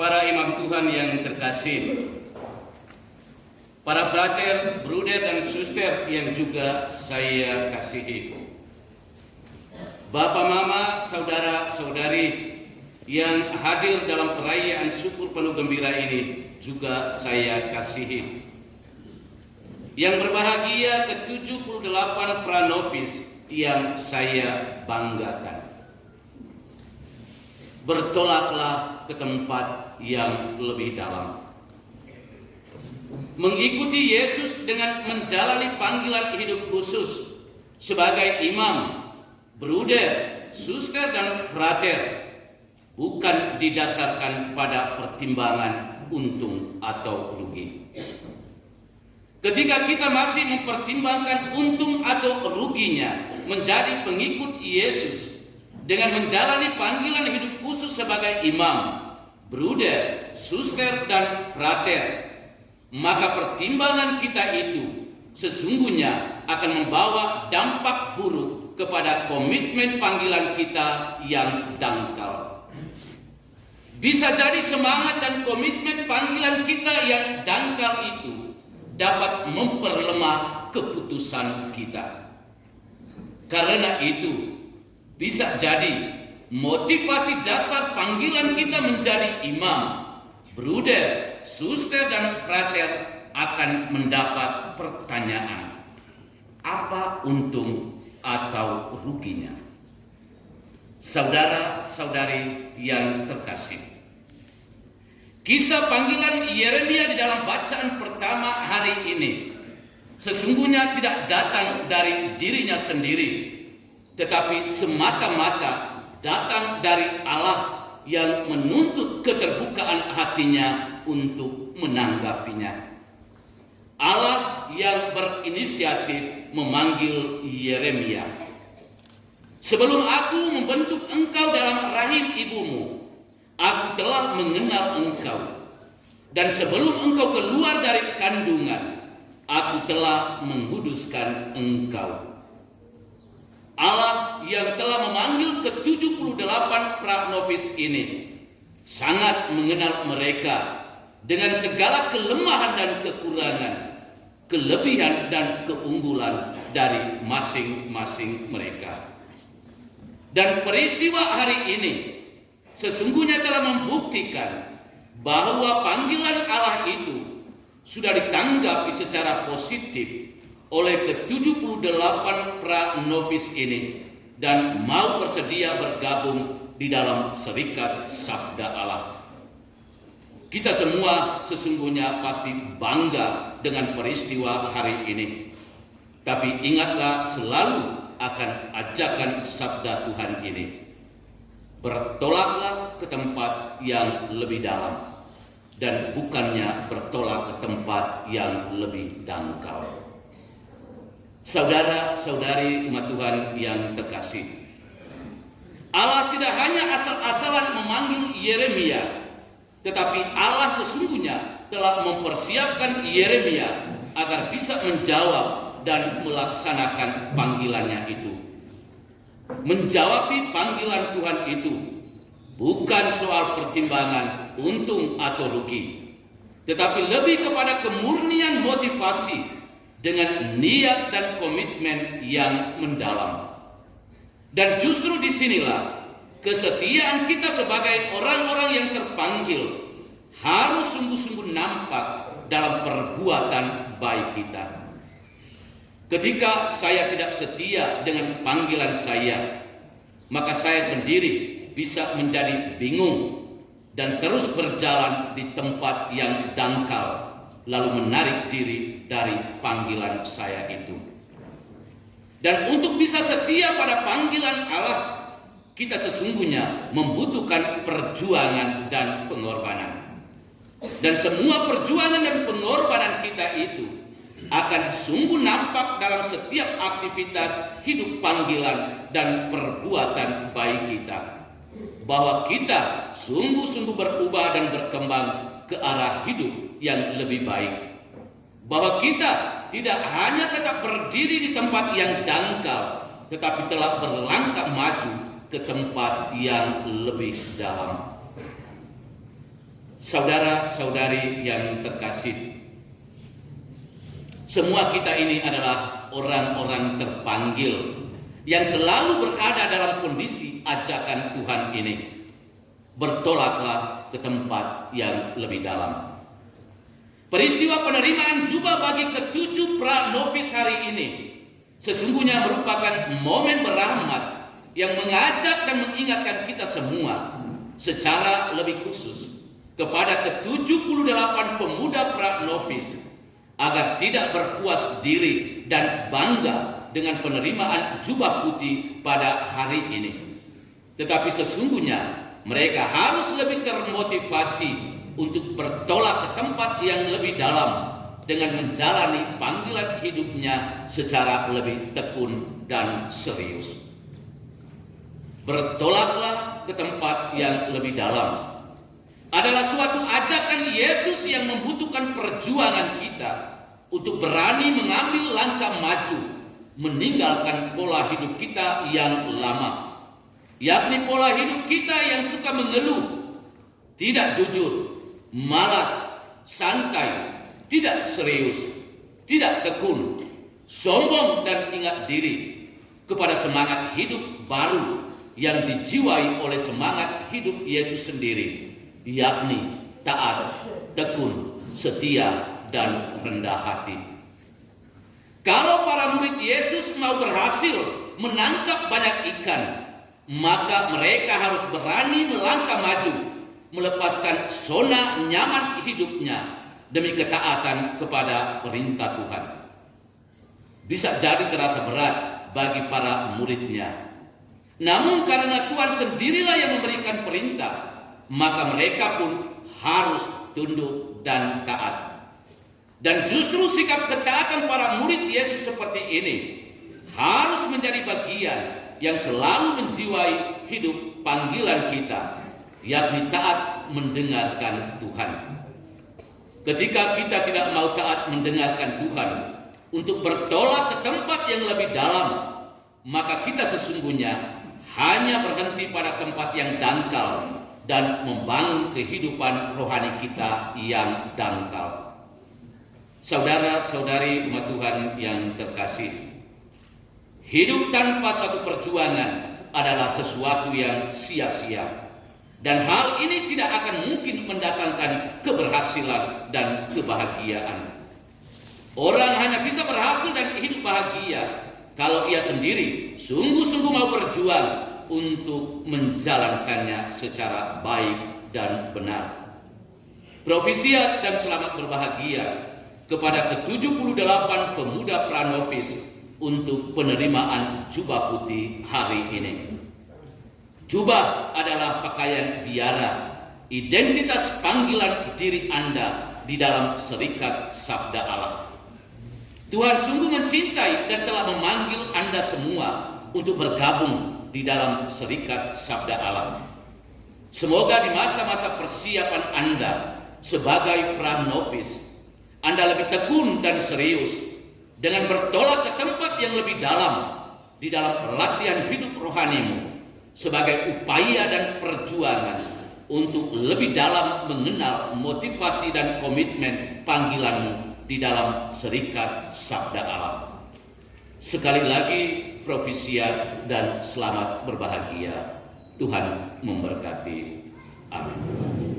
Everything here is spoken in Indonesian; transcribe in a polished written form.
Para imam Tuhan yang terkasih, para frater, bruder, dan suster yang juga saya kasihi, Bapak, Mama, saudara-saudari yang hadir dalam perayaan syukur penuh gembira ini juga saya kasihi. Yang berbahagia ke-78 pranovis yang saya banggakan. Bertolaklah ke tempat yang lebih dalam. Mengikuti Yesus dengan menjalani panggilan hidup khusus sebagai imam, bruder, suster, dan frater bukan didasarkan pada pertimbangan untung atau rugi. Ketika kita masih mempertimbangkan untung atau ruginya menjadi pengikut Yesus dengan menjalani panggilan hidup khusus sebagai imam, bruder, suster, dan frater, maka pertimbangan kita itu sesungguhnya akan membawa dampak buruk kepada komitmen panggilan kita yang dangkal. Bisa jadi semangat dan komitmen panggilan kita yang dangkal itu dapat memperlemah keputusan kita. Karena itu, bisa jadi motivasi dasar panggilan kita menjadi imam, bruder, suster, dan frater akan mendapat pertanyaan, apa untung atau ruginya? Saudara-saudari yang terkasih, kisah panggilan Yeremia di dalam bacaan pertama hari ini sesungguhnya tidak datang dari dirinya sendiri, tetapi semata-mata datang dari Allah yang menuntut keterbukaan hatinya untuk menanggapinya. Allah yang berinisiatif memanggil Yeremia. Sebelum aku membentuk engkau dalam rahim ibumu, aku telah mengenal engkau. Dan sebelum engkau keluar dari kandungan, aku telah menguduskan engkau. Allah yang telah memanggil ke-78 pranovis ini sangat mengenal mereka dengan segala kelemahan dan kekurangan, kelebihan dan keunggulan dari masing-masing mereka. Dan peristiwa hari ini sesungguhnya telah membuktikan bahwa panggilan Allah itu sudah ditanggapi secara positif oleh ke-78 pranovis ini dan mau bersedia bergabung di dalam serikat Sabda Allah. Kita semua sesungguhnya pasti bangga dengan peristiwa hari ini. Tapi ingatlah selalu akan ajakan sabda Tuhan ini. Bertolaklah ke tempat yang lebih dalam dan bukannya bertolak ke tempat yang lebih dangkal. Saudara-saudari umat Tuhan yang terkasih, Allah tidak hanya asal-asalan memanggil Yeremia, tetapi Allah sesungguhnya telah mempersiapkan Yeremia agar bisa menjawab dan melaksanakan panggilannya itu. Menjawabi panggilan Tuhan itu bukan soal pertimbangan untung atau rugi, tetapi lebih kepada kemurnian motivasi dengan niat dan komitmen yang mendalam. Dan justru disinilah kesetiaan kita sebagai orang-orang yang terpanggil harus sungguh-sungguh nampak dalam perbuatan baik kita. Ketika saya tidak setia dengan panggilan saya, maka saya sendiri bisa menjadi bingung dan terus berjalan di tempat yang dangkal, lalu menarik diri dari panggilan saya itu. Dan untuk bisa setia pada panggilan Allah, kita sesungguhnya membutuhkan perjuangan dan pengorbanan. Dan semua perjuangan dan pengorbanan kita itu akan sungguh nampak dalam setiap aktivitas hidup panggilan dan perbuatan baik kita. Bahwa kita sungguh-sungguh berubah dan berkembang ke arah hidup yang lebih baik. Bahwa kita tidak hanya tetap berdiri di tempat yang dangkal, tetapi telah berlangkah maju ke tempat yang lebih dalam. Saudara-saudari yang terkasih, semua kita ini adalah orang-orang terpanggil yang selalu berada dalam kondisi ajakan Tuhan ini. Bertolaklah ke tempat yang lebih dalam. Peristiwa penerimaan jubah bagi ketujuh pra-novis hari ini sesungguhnya merupakan momen berahmat yang mengajak dan mengingatkan kita semua secara lebih khusus kepada ke-78 pemuda pra-novis agar tidak berpuas diri dan bangga dengan penerimaan jubah putih pada hari ini. Tetapi sesungguhnya mereka harus lebih termotivasi untuk bertolak ke tempat yang lebih dalam dengan menjalani panggilan hidupnya secara lebih tekun dan serius. Bertolaklah ke tempat yang lebih dalam adalah suatu ajakan Yesus yang membutuhkan perjuangan kita untuk berani mengambil langkah maju, meninggalkan pola hidup kita yang lama, yakni pola hidup kita yang suka mengeluh, tidak jujur, malas, santai, tidak serius, tidak tekun, sombong dan ingat diri kepada semangat hidup baru yang dijiwai oleh semangat hidup Yesus sendiri, yakni taat, tekun, setia, dan rendah hati. Kalau para murid Yesus mau berhasil menangkap banyak ikan, maka mereka harus berani melangkah maju, melepaskan zona nyaman hidupnya demi ketaatan kepada perintah Tuhan. Bisa jadi terasa berat bagi para muridnya. Namun karena Tuhan sendirilah yang memberikan perintah, maka mereka pun harus tunduk dan taat. Dan justru sikap ketaatan para murid Yesus seperti ini harus menjadi bagian yang selalu menjiwai hidup panggilan kita, yakni taat mendengarkan Tuhan. Ketika kita tidak mau taat mendengarkan Tuhan untuk bertolak ke tempat yang lebih dalam, maka kita sesungguhnya hanya berhenti pada tempat yang dangkal dan membangun kehidupan rohani kita yang dangkal. Saudara-saudari umat Tuhan yang terkasih, hidup tanpa satu perjuangan adalah sesuatu yang sia-sia. Dan hal ini tidak akan mungkin mendatangkan keberhasilan dan kebahagiaan. Orang hanya bisa berhasil dan hidup bahagia kalau ia sendiri sungguh-sungguh mau berjuang untuk menjalankannya secara baik dan benar. Profisiat dan selamat berbahagia kepada ke-78 pemuda pra-novis untuk penerimaan jubah putih hari ini. Jubah adalah pakaian biara, identitas panggilan diri Anda di dalam serikat sabda Allah. Tuhan sungguh mencintai dan telah memanggil Anda semua untuk bergabung di dalam serikat sabda Allah. Semoga di masa-masa persiapan Anda sebagai pra-novis, Anda lebih tekun dan serius dengan bertolak ke tempat yang lebih dalam di dalam latihan hidup rohanimu sebagai upaya dan perjuangan untuk lebih dalam mengenal motivasi dan komitmen panggilanmu di dalam serikat sabda Allah. Sekali lagi profisiat dan selamat berbahagia. Tuhan memberkati. Amin.